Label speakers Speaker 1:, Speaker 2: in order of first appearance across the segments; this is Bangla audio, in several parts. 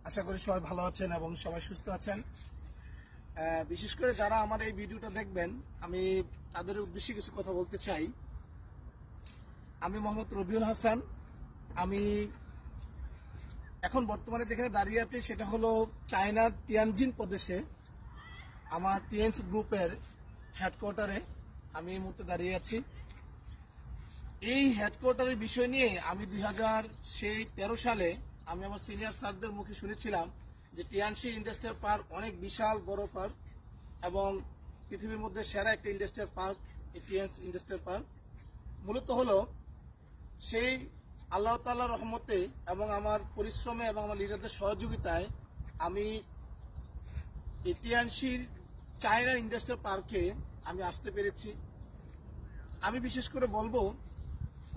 Speaker 1: আশা করি সবাই ভালো আছেন এবং সবাই সুস্থ আছেন। বিশেষ করে যারা আমার এই ভিডিওটা দেখবেন, আমি তাদের উদ্দেশ্যে কিছু কথা বলতে চাই। আমি মোহাম্মদ রবিউল হাসান। আমি এখন বর্তমানে যেখানে দাঁড়িয়ে আছি সেটা হলো চায়নার তিয়ানজিন প্রদেশে আমার টিএনসি গ্রুপের হেডকোয়ার্টারে আমি এই মুহূর্তে দাঁড়িয়ে আছি। এই হেডকোয়ার্টারের বিষয় নিয়ে আমি 2013 সালে আমি আমার সিনিয়র স্যারদের মুখে শুনেছিলাম যে টিয়ানশি ইন্ডাস্ট্রিয়াল পার্ক অনেক বিশাল বড় পার্ক এবং পৃথিবীর মধ্যে সেরা একটা ইন্ডাস্ট্রিয়াল পার্ক এই টিএনসি ইন্ডাস্ট্রিয়াল পার্ক। মূলত হলো সেই আল্লাহ তাআলার রহমতে এবং আমার পরিশ্রমে এবং আমার লিডারদের সহযোগিতায় আমি এই টিয়ানশির চায়না ইন্ডাস্ট্রিয়াল পার্কে আমি আসতে পেরেছি। আমি বিশেষ করে বলবো,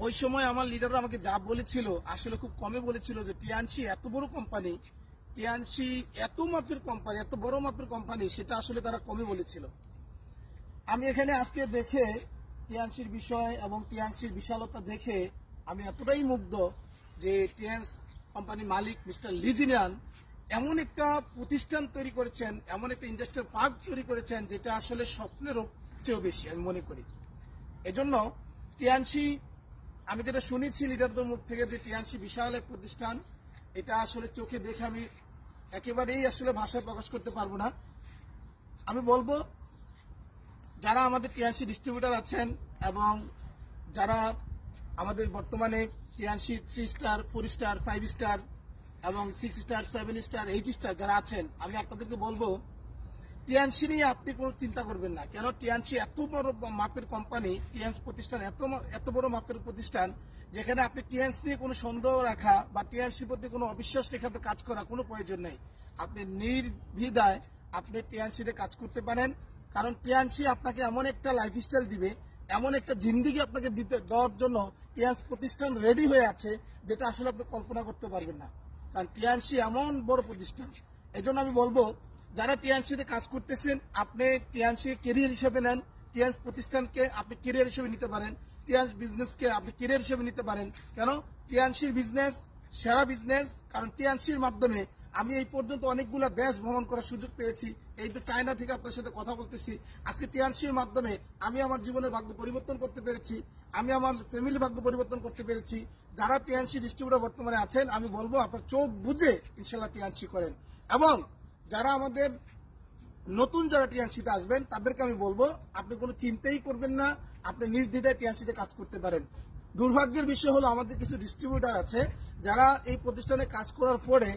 Speaker 1: ওই সময় আমার লিডাররা আমাকে যা বলেছিল আসলে খুব কমে বলেছিল যে টিয়ানশি এত বড় কোম্পানি, টিয়ানশি এত মাপের কোম্পানি, এত বড় মাপের কোম্পানি, সেটা আসলে তারা কমে বলেছিল। আমি এখানে আজকে দেখে টিয়ানশির বিষয় এবং টিয়ানশির বিশালতা দেখে আমি এতটাই মুগ্ধ যে টিয়ান্স কোম্পানির মালিক মিস্টার লি জিনিয়ান এমন একটা প্রতিষ্ঠান তৈরি করেছেন, এমন একটা ইন্ডাস্ট্রিয়াল পার্ক তৈরি করেছেন যেটা আসলে স্বপ্নেরও চেয়েও বেশি আমি মনে করি। এজন্য টিয়ানশি, আমি যেটা শুনেছি লিডারদের মুখ থেকে যে টিয়ানশি বিশাল এক প্রতিষ্ঠান, এটা আসলে চোখে দেখে আমি একেবারেই আসলে ভাষায় প্রকাশ করতে পারবো না। আমি বলবো যারা আমাদের টিয়ানশি ডিস্ট্রিবিউটর আছেন এবং যারা আমাদের বর্তমানে টিয়ানশি 3 স্টার, 4 স্টার, 5 স্টার এবং 6 স্টার, 7 স্টার, 8 স্টার যারা আছেন, আমি আপনাদেরকে বলবো টিয়ানশি নিয়ে আপনি কোনো চিন্তা করবেন না। কেন, টিয়ানশি এত বড় মাপের কোম্পানি, টিয়ান্স প্রতিষ্ঠান এত বড় মাপের প্রতিষ্ঠান যেখানে আপনি টিয়ান্স নিয়ে কোনো সন্দেহ রাখা বা টিয়ানশির প্রতি কোনো অবিশ্বাস রেখে আপনি কাজ করা কোনো প্রয়োজন নেই। আপনি নির্দ্বিধায় আপনি টিয়ানশিতে কাজ করতে পারেন, কারণ টিয়ানশি আপনাকে এমন একটা লাইফস্টাইল দিবে, এমন একটা জিন্দিগি আপনাকে দেওয়ার জন্য টিয়ান্স প্রতিষ্ঠান রেডি হয়ে আছে যেটা আসলে আপনি কল্পনা করতে পারবেন না। কারণ টিয়ানশি এমন বড় প্রতিষ্ঠান। এই জন্য আমি বলবো যারা টিয়ানশিতে কাজ করতেছেন, আপনি টিয়ানশি কেরিয়ার হিসেবে নেন, টিয়ান্স প্রতিষ্ঠানকে আপনি কেরিয়ার হিসেবে নিতে পারেন, টিয়ান্স বিজনেসকে আপনি কেরিয়ার হিসেবে নিতে পারেন। কেন, টিয়ানশির বিজনেস সেরা বিজনেস। কারণ টিয়ানশির মাধ্যমে আমি এই পর্যন্ত অনেকগুলো দেশ ভ্রমণ করার সুযোগ পেয়েছি। এই তো চায়না থেকে আপনার সাথে কথা বলতেছি, আজকে টিয়ানশির মাধ্যমে আমি আমার জীবনের ভাগ্য পরিবর্তন করতে পেরেছি, আমি আমার ফ্যামিলির ভাগ্য পরিবর্তন করতে পেরেছি। যারা টিয়ানশি ডিস্ট্রিবিউটর বর্তমানে আছেন, আমি বলবো আপনার চোখ বুঝে ইনশাল্লাহ টিয়ানশি করেন। এবং যারা আমাদের নতুন যারা টিয়ানশিতে আসবেন তাদেরকে আমি বলবো আপনি কোনো চিন্তাই করবেন না, আপনি নির্দ্বিধায় টিয়ানশিতে কাজ করতে পারেন। দুর্ভাগ্যের বিষয় হলো আমাদের কিছু ডিস্ট্রিবিউটর আছে যারা এই প্রতিষ্ঠানে কাজ করার পরে